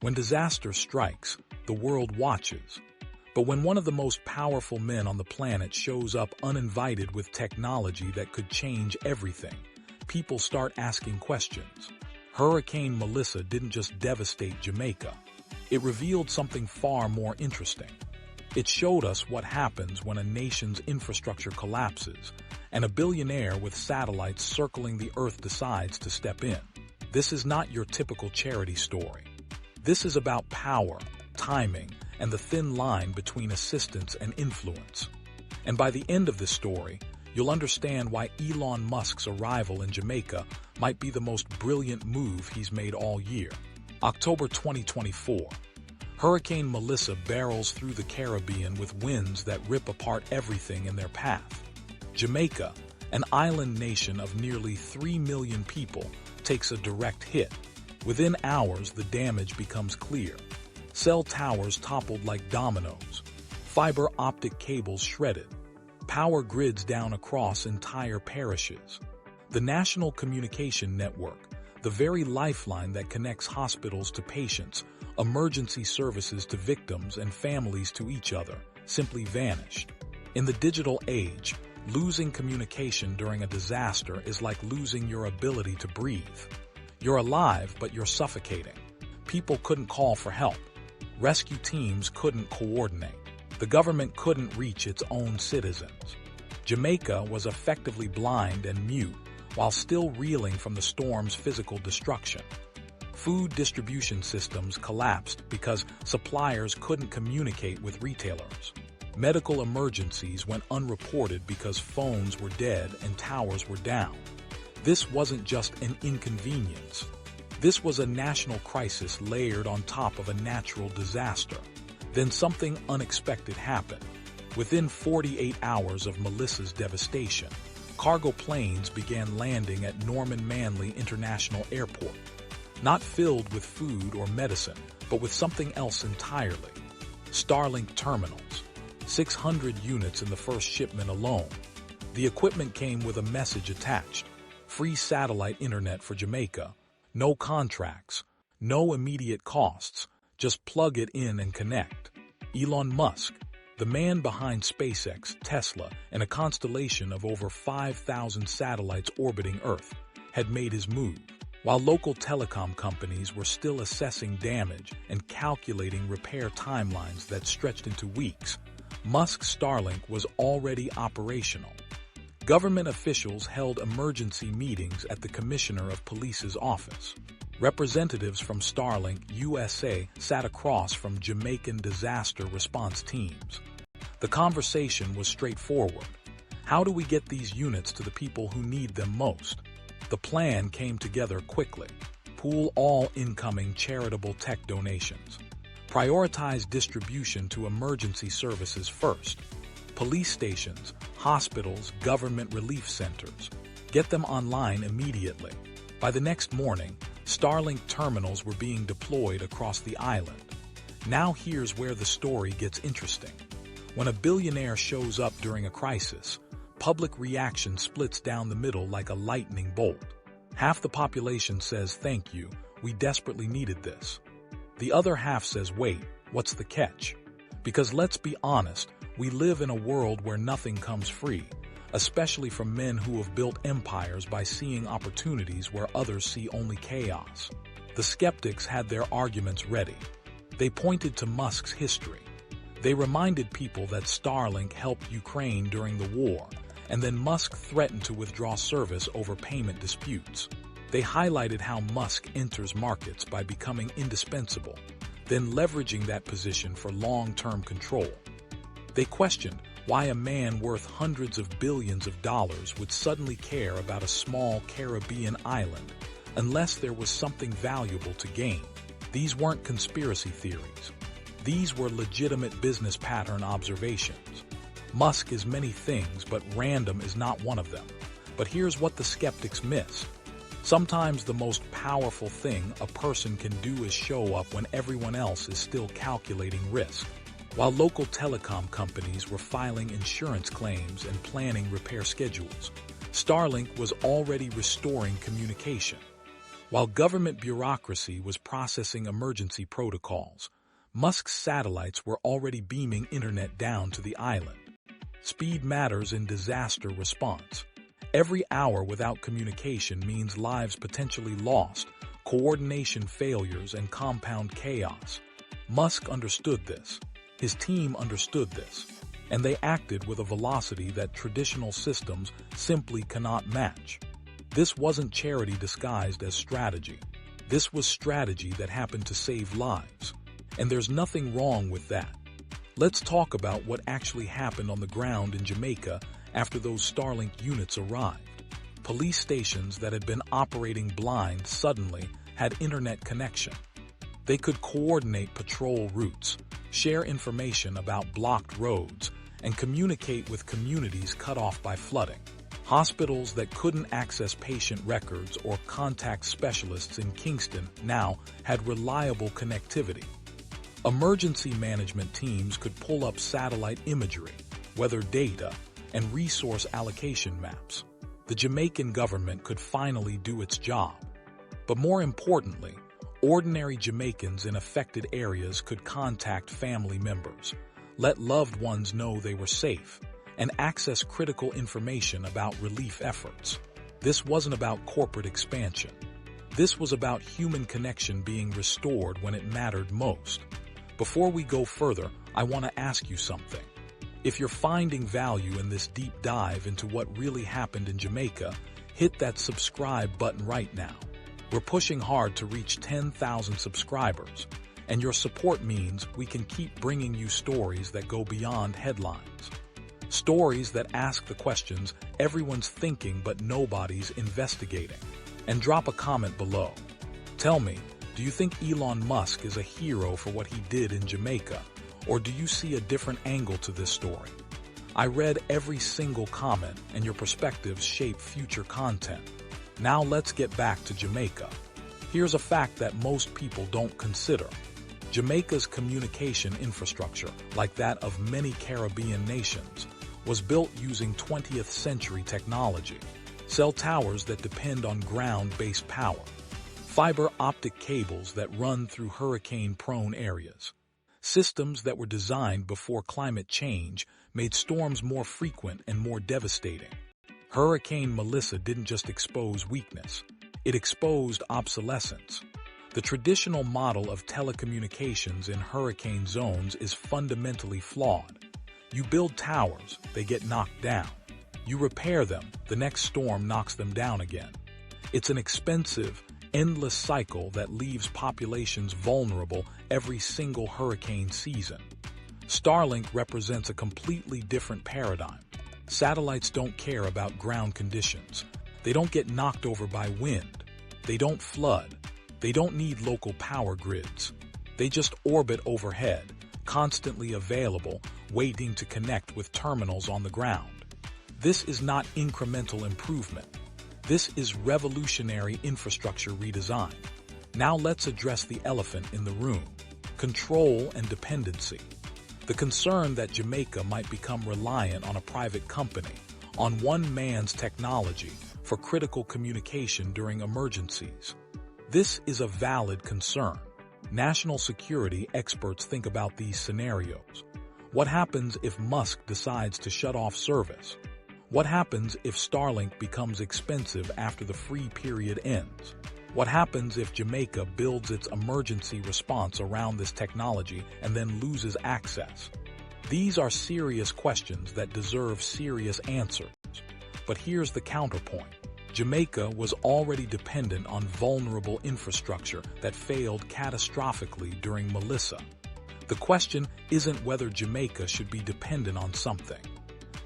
When disaster strikes, the world watches. But when one of the most powerful men on the planet shows up uninvited with technology that could change everything, people start asking questions. Hurricane Melissa didn't just devastate Jamaica. It revealed something far more interesting. It showed us what happens when a nation's infrastructure collapses and a billionaire with satellites circling the Earth decides to step in. This is not your typical charity story. This is about power, timing, and the thin line between assistance and influence. And by the end of this story, you'll understand why Elon Musk's arrival in Jamaica might be the most brilliant move he's made all year. October 2024. Hurricane Melissa barrels through the Caribbean with winds that rip apart everything in their path. Jamaica, an island nation of nearly 3 million people, takes a direct hit. Within hours, the damage becomes clear. Cell towers toppled like dominoes. Fiber optic cables shredded. Power grids down across entire parishes. The National Communication Network, the very lifeline that connects hospitals to patients, emergency services to victims, and families to each other, simply vanished. In the digital age, losing communication during a disaster is like losing your ability to breathe. You're alive, but you're suffocating. People couldn't call for help. Rescue teams couldn't coordinate. The government couldn't reach its own citizens. Jamaica was effectively blind and mute while still reeling from the storm's physical destruction. Food distribution systems collapsed because suppliers couldn't communicate with retailers. Medical emergencies went unreported because phones were dead and towers were down. This wasn't just an inconvenience. This was a national crisis layered on top of a natural disaster. Then something unexpected happened. Within 48 hours of Melissa's devastation, cargo planes began landing at Norman Manley International Airport. Not filled with food or medicine, but with something else entirely. Starlink terminals. 600 units in the first shipment alone. The equipment came with a message attached. Free satellite internet for Jamaica. No contracts. No immediate costs. Just plug it in and connect. Elon Musk, the man behind SpaceX, Tesla, and a constellation of over 5,000 satellites orbiting Earth, had made his move. While local telecom companies were still assessing damage and calculating repair timelines that stretched into weeks, Musk's Starlink was already operational. Government officials held emergency meetings at the Commissioner of Police's office. Representatives from Starlink USA sat across from Jamaican disaster response teams. The conversation was straightforward. How do we get these units to the people who need them most? The plan came together quickly. Pool all incoming charitable tech donations. Prioritize distribution to emergency services first. Police stations, hospitals, government relief centers. Get them online immediately. By the next morning, Starlink terminals were being deployed across the island. Now here's where the story gets interesting. When a billionaire shows up during a crisis, public reaction splits down the middle like a lightning bolt. Half the population says, "Thank you, we desperately needed this." The other half says, "Wait, what's the catch?" Because let's be honest, we live in a world where nothing comes free, especially from men who have built empires by seeing opportunities where others see only chaos. The skeptics had their arguments ready. They pointed to Musk's history. They reminded people that Starlink helped Ukraine during the war, and then Musk threatened to withdraw service over payment disputes. They highlighted how Musk enters markets by becoming indispensable, then leveraging that position for long-term control. They questioned why a man worth hundreds of billions of dollars would suddenly care about a small Caribbean island unless there was something valuable to gain. These weren't conspiracy theories. These were legitimate business pattern observations. Musk is many things, but random is not one of them. But here's what the skeptics missed. Sometimes the most powerful thing a person can do is show up when everyone else is still calculating risk. While local telecom companies were filing insurance claims and planning repair schedules, Starlink was already restoring communication. While government bureaucracy was processing emergency protocols, Musk's satellites were already beaming internet down to the island. Speed matters in disaster response. Every hour without communication means lives potentially lost, coordination failures, and compound chaos. Musk understood this. His team understood this. And they acted with a velocity that traditional systems simply cannot match. This wasn't charity disguised as strategy. This was strategy that happened to save lives. And there's nothing wrong with that. Let's talk about what actually happened on the ground in Jamaica after those Starlink units arrived. Police stations that had been operating blind suddenly had internet connection. They could coordinate patrol routes, share information about blocked roads, and communicate with communities cut off by flooding. Hospitals that couldn't access patient records or contact specialists in Kingston now had reliable connectivity. Emergency management teams could pull up satellite imagery, weather data, and resource allocation maps. The Jamaican government could finally do its job. But more importantly, ordinary Jamaicans in affected areas could contact family members, let loved ones know they were safe, and access critical information about relief efforts. This wasn't about corporate expansion. This was about human connection being restored when it mattered most. Before we go further, I want to ask you something. If you're finding value in this deep dive into what really happened in Jamaica, hit that subscribe button right now. We're pushing hard to reach 10,000 subscribers, and your support means we can keep bringing you stories that go beyond headlines. Stories that ask the questions everyone's thinking but nobody's investigating. And drop a comment below. Tell me, do you think Elon Musk is a hero for what he did in Jamaica, or do you see a different angle to this story? I read every single comment, and your perspectives shape future content. Now let's get back to Jamaica. Here's a fact that most people don't consider. Jamaica's communication infrastructure, like that of many Caribbean nations, was built using 20th century technology. Cell towers that depend on ground-based power. Fiber optic cables that run through hurricane-prone areas. Systems that were designed before climate change made storms more frequent and more devastating. Hurricane Melissa didn't just expose weakness, it exposed obsolescence. The traditional model of telecommunications in hurricane zones is fundamentally flawed. You build towers, they get knocked down. You repair them, the next storm knocks them down again. It's an expensive, endless cycle that leaves populations vulnerable every single hurricane season. Starlink represents a completely different paradigm. Satellites don't care about ground conditions. They don't get knocked over by wind. They don't flood. They don't need local power grids. They just orbit overhead, constantly available, waiting to connect with terminals on the ground. This is not incremental improvement. This is revolutionary infrastructure redesign. Now let's address the elephant in the room: control and dependency. The concern that Jamaica might become reliant on a private company, on one man's technology, for critical communication during emergencies. This is a valid concern. National security experts think about these scenarios. What happens if Musk decides to shut off service? What happens if Starlink becomes expensive after the free period ends? What happens if Jamaica builds its emergency response around this technology and then loses access? These are serious questions that deserve serious answers. But here's the counterpoint. Jamaica was already dependent on vulnerable infrastructure that failed catastrophically during Melissa. The question isn't whether Jamaica should be dependent on something.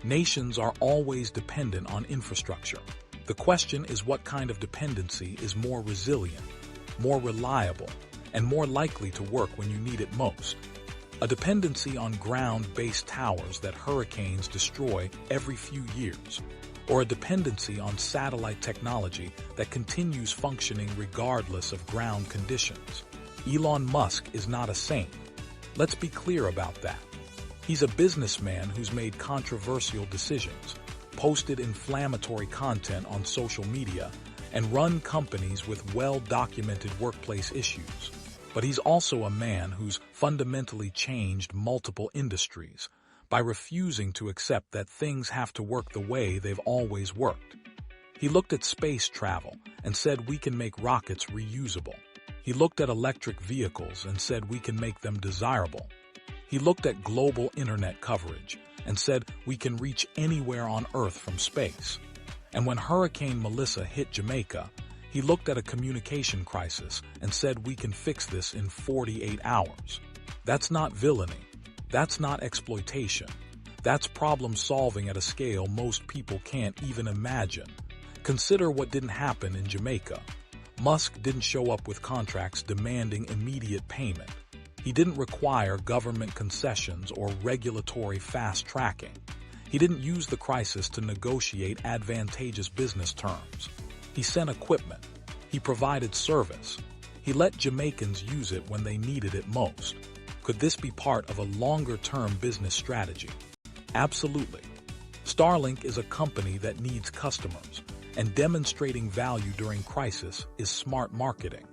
Nations are always dependent on infrastructure. The question is what kind of dependency is more resilient, more reliable, and more likely to work when you need it most. A dependency on ground-based towers that hurricanes destroy every few years, or a dependency on satellite technology that continues functioning regardless of ground conditions. Elon Musk is not a saint. Let's be clear about that. He's a businessman who's made controversial decisions, posted inflammatory content on social media, and run companies with well-documented workplace issues. But he's also a man who's fundamentally changed multiple industries by refusing to accept that things have to work the way they've always worked. He looked at space travel and said we can make rockets reusable. He looked at electric vehicles and said we can make them desirable. He looked at global internet coverage and said we can reach anywhere on Earth from space. And when Hurricane Melissa hit Jamaica, he looked at a communication crisis and said we can fix this in 48 hours. That's not villainy. That's not exploitation. That's problem solving at a scale most people can't even imagine. Consider what didn't happen in Jamaica. Musk didn't show up with contracts demanding immediate payment. He didn't require government concessions or regulatory fast-tracking. He didn't use the crisis to negotiate advantageous business terms. He sent equipment. He provided service. He let Jamaicans use it when they needed it most. Could this be part of a longer-term business strategy? Absolutely. Starlink is a company that needs customers, and demonstrating value during crisis is smart marketing.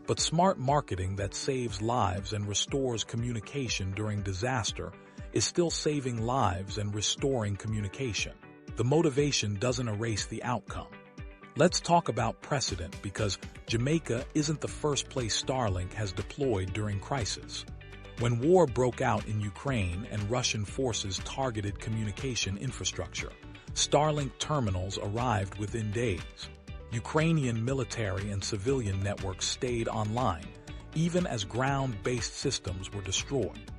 But smart marketing that saves lives and restores communication during disaster is still saving lives and restoring communication. The motivation doesn't erase the outcome. Let's talk about Precedent, because Jamaica isn't the first place Starlink has deployed during crisis. When war broke out in Ukraine and Russian forces targeted communication infrastructure, Starlink terminals arrived within days. Ukrainian military and civilian networks stayed online, even as ground-based systems were destroyed.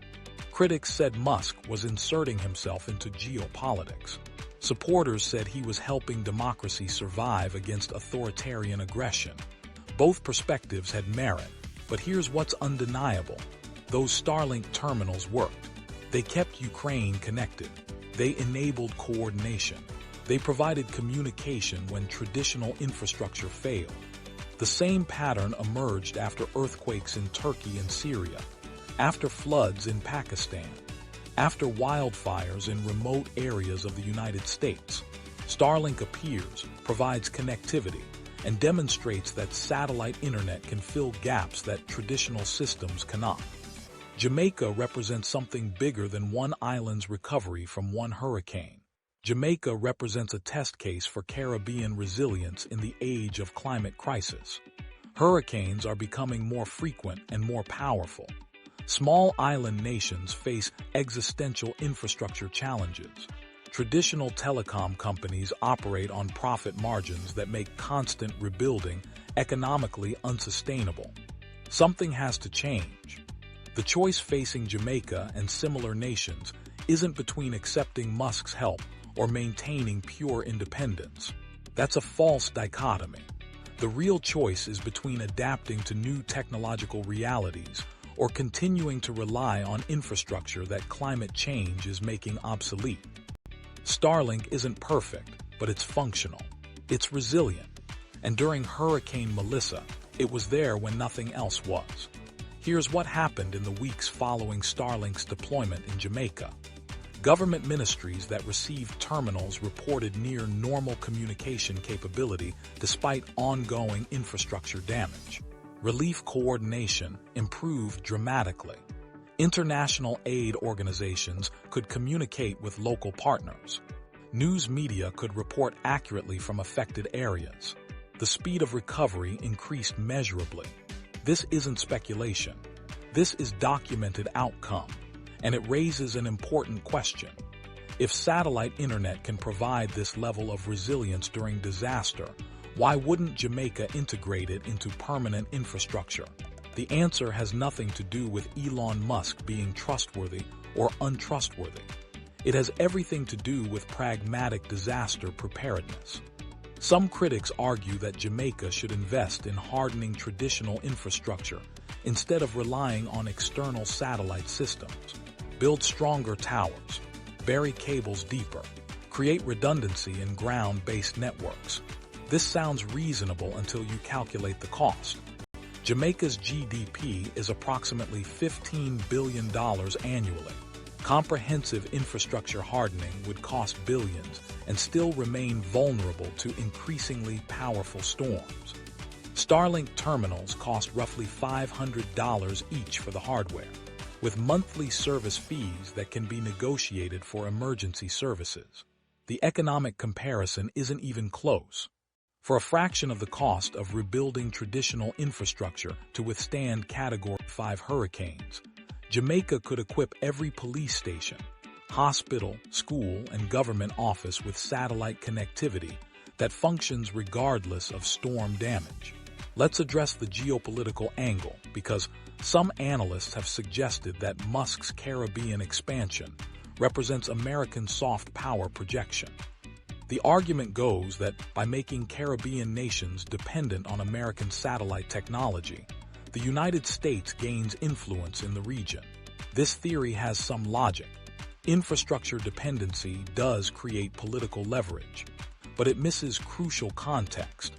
Critics said Musk was inserting himself into geopolitics. Supporters said he was helping democracy survive against authoritarian aggression. Both perspectives had merit, but here's what's undeniable. Those Starlink terminals worked. They kept Ukraine connected. They enabled coordination. They provided communication when traditional infrastructure failed. The same pattern emerged after earthquakes in Turkey and Syria, after floods in Pakistan, after wildfires in remote areas of the United States. Starlink appears, provides connectivity, and demonstrates that satellite internet can fill gaps that traditional systems cannot. Jamaica represents something bigger than one island's recovery from one hurricane. Jamaica represents a test case for Caribbean resilience in the age of climate crisis. Hurricanes are becoming more frequent and more powerful. Small island nations face existential infrastructure challenges. Traditional telecom companies operate on profit margins that make constant rebuilding economically unsustainable. Something has to change. The choice facing Jamaica and similar nations isn't between accepting Musk's help or maintaining pure independence. That's a false dichotomy. The real choice is between adapting to new technological realities or continuing to rely on infrastructure that climate change is making obsolete. Starlink isn't perfect, but it's functional. It's resilient. And during Hurricane Melissa, it was there when nothing else was. Here's what happened in the weeks following Starlink's deployment in Jamaica. Government ministries that received terminals reported near normal communication capability despite ongoing infrastructure damage. Relief coordination improved dramatically. International aid organizations could communicate with local partners. News media could report accurately from affected areas. The speed of recovery increased measurably. This isn't speculation. This is documented outcome. And it raises an important question. If satellite internet can provide this level of resilience during disaster, why wouldn't Jamaica integrate it into permanent infrastructure? The answer has nothing to do with Elon Musk being trustworthy or untrustworthy. It has everything to do with pragmatic disaster preparedness. Some critics argue that Jamaica should invest in hardening traditional infrastructure instead of relying on external satellite systems. Build stronger towers, bury cables deeper, create redundancy in ground-based networks. This sounds reasonable until you calculate the cost. Jamaica's GDP is approximately $15 billion annually. Comprehensive infrastructure hardening would cost billions and still remain vulnerable to increasingly powerful storms. Starlink terminals cost roughly $500 each for the hardware, with monthly service fees that can be negotiated for emergency services. The economic comparison isn't even close. For a fraction of the cost of rebuilding traditional infrastructure to withstand Category 5 hurricanes, Jamaica could equip every police station, hospital, school, and government office with satellite connectivity that functions regardless of storm damage. Let's address the geopolitical angle, because some analysts have suggested that Musk's Caribbean expansion represents American soft power projection. The argument goes that by making Caribbean nations dependent on American satellite technology, the United States gains influence in the region. This theory has some logic. Infrastructure dependency does create political leverage, but it misses crucial context.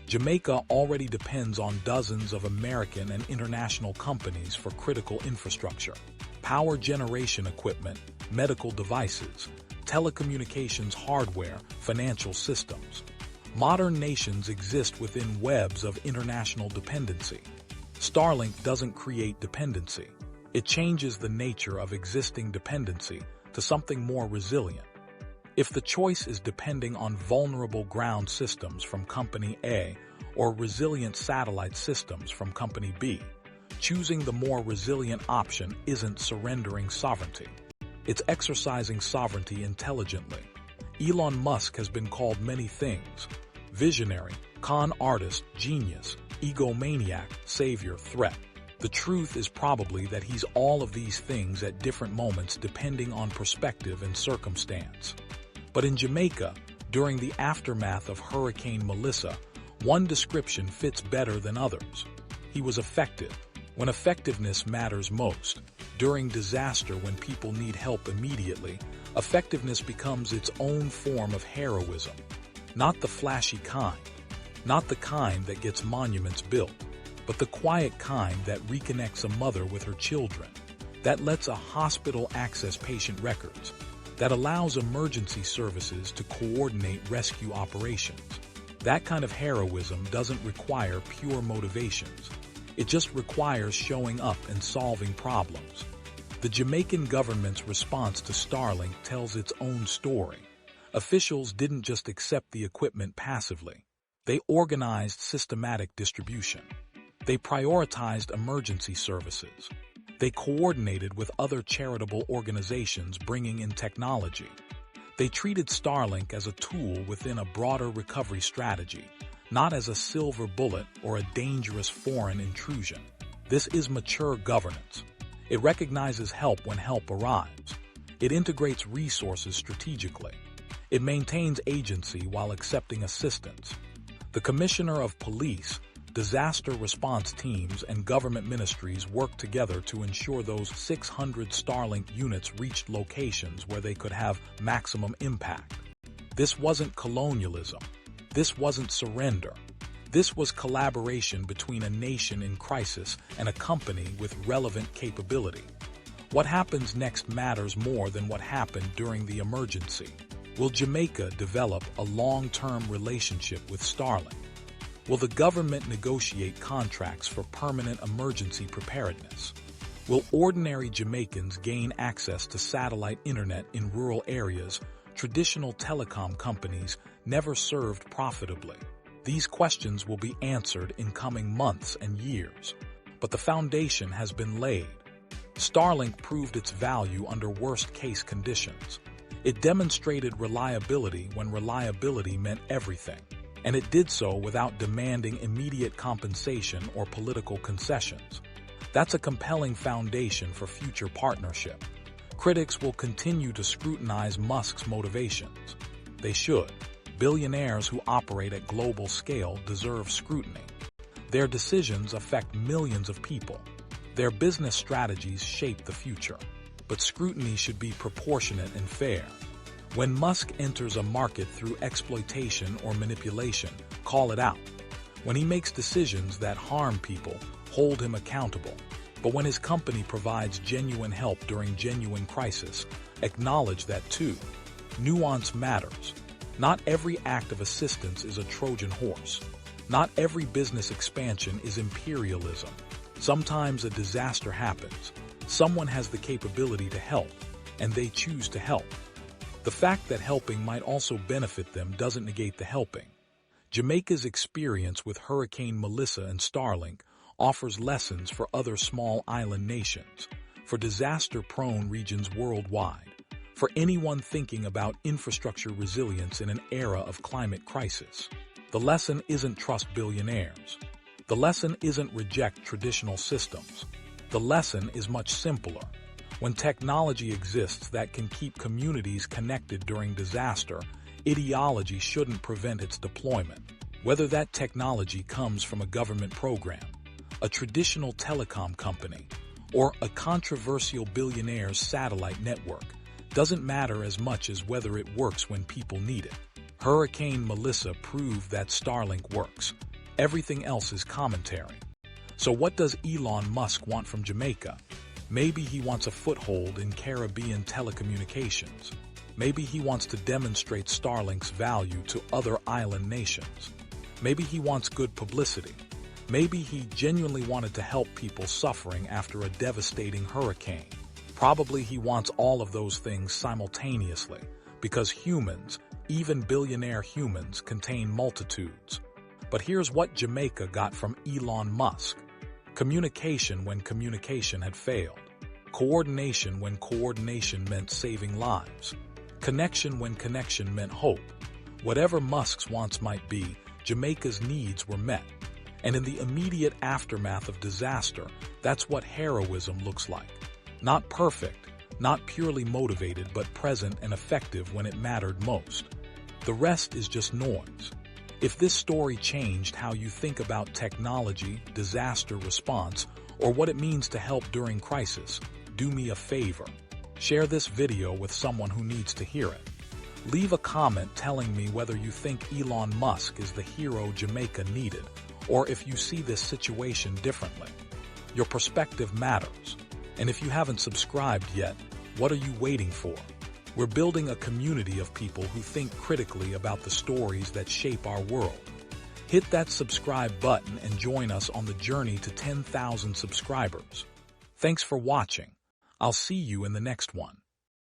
Jamaica already depends on dozens of American and international companies for critical infrastructure, power generation equipment, medical devices, telecommunications hardware, financial systems. Modern nations exist within webs of international dependency. Starlink doesn't create dependency. It changes the nature of existing dependency to something more resilient. If the choice is depending on vulnerable ground systems from Company A or resilient satellite systems from Company B, choosing the more resilient option isn't surrendering sovereignty. It's exercising sovereignty intelligently. Elon Musk has been called many things: visionary, con artist, genius, egomaniac, savior, threat. The truth is probably that he's all of these things at different moments depending on perspective and circumstance. But in Jamaica, during the aftermath of Hurricane Melissa, one description fits better than others. He was effective, when effectiveness matters most. During disaster, when people need help immediately, effectiveness becomes its own form of heroism. Not the flashy kind, not the kind that gets monuments built, but the quiet kind that reconnects a mother with her children, that lets a hospital access patient records, that allows emergency services to coordinate rescue operations. That kind of heroism doesn't require pure motivations. It just requires showing up and solving problems. The Jamaican government's response to Starlink tells its own story. Officials didn't just accept the equipment passively. They organized systematic distribution. They prioritized emergency services. They coordinated with other charitable organizations bringing in technology. They treated Starlink as a tool within a broader recovery strategy, not as a silver bullet or a dangerous foreign intrusion. This is mature governance. It recognizes help when help arrives. It integrates resources strategically. It maintains agency while accepting assistance. The Commissioner of Police, disaster response teams, and government ministries worked together to ensure those 600 Starlink units reached locations where they could have maximum impact. This wasn't colonialism. This wasn't surrender. This was collaboration between a nation in crisis and a company with relevant capability. What happens next matters more than what happened during the emergency. Will Jamaica develop a long-term relationship with Starlink? Will the government negotiate contracts for permanent emergency preparedness? Will ordinary Jamaicans gain access to satellite internet in rural areas traditional telecom companies never served profitably? These questions will be answered in coming months and years, but the foundation has been laid. Starlink proved its value under worst-case conditions. It demonstrated reliability when reliability meant everything. And it did so without demanding immediate compensation or political concessions. That's a compelling foundation for future partnership. Critics will continue to scrutinize Musk's motivations. They should. Billionaires who operate at global scale deserve scrutiny. Their decisions affect millions of people. Their business strategies shape the future. But scrutiny should be proportionate and fair. When Musk enters a market through exploitation or manipulation, call it out. When he makes decisions that harm people, hold him accountable. But when his company provides genuine help during genuine crisis, acknowledge that too. Nuance matters. Not every act of assistance is a Trojan horse. Not every business expansion is imperialism. Sometimes a disaster happens. Someone has the capability to help, and they choose to help. The fact that helping might also benefit them doesn't negate the helping. Jamaica's experience with Hurricane Melissa and Starlink offers lessons for other small island nations, for disaster-prone regions worldwide, for anyone thinking about infrastructure resilience in an era of climate crisis. The lesson isn't trust billionaires. The lesson isn't reject traditional systems. The lesson is much simpler. When technology exists that can keep communities connected during disaster, ideology shouldn't prevent its deployment. Whether that technology comes from a government program, a traditional telecom company, or a controversial billionaire's satellite network, doesn't matter as much as whether it works when people need it. Hurricane Melissa proved that Starlink works. Everything else is commentary. So what does Elon Musk want from Jamaica? Maybe he wants a foothold in Caribbean telecommunications. Maybe he wants to demonstrate Starlink's value to other island nations. Maybe he wants good publicity. Maybe he genuinely wanted to help people suffering after a devastating hurricane. Probably he wants all of those things simultaneously, because humans, even billionaire humans, contain multitudes. But here's what Jamaica got from Elon Musk. Communication when communication had failed. Coordination when coordination meant saving lives. Connection when connection meant hope. Whatever Musk's wants might be, Jamaica's needs were met. And in the immediate aftermath of disaster, that's what heroism looks like. Not perfect, not purely motivated, but present and effective when it mattered most. The rest is just noise. If this story changed how you think about technology, disaster response, or what it means to help during crisis, do me a favor. Share this video with someone who needs to hear it. Leave a comment telling me whether you think Elon Musk is the hero Jamaica needed, or if you see this situation differently. Your perspective matters. And if you haven't subscribed yet, what are you waiting for? We're building a community of people who think critically about the stories that shape our world. Hit that subscribe button and join us on the journey to 10,000 subscribers. Thanks for watching. I'll see you in the next one.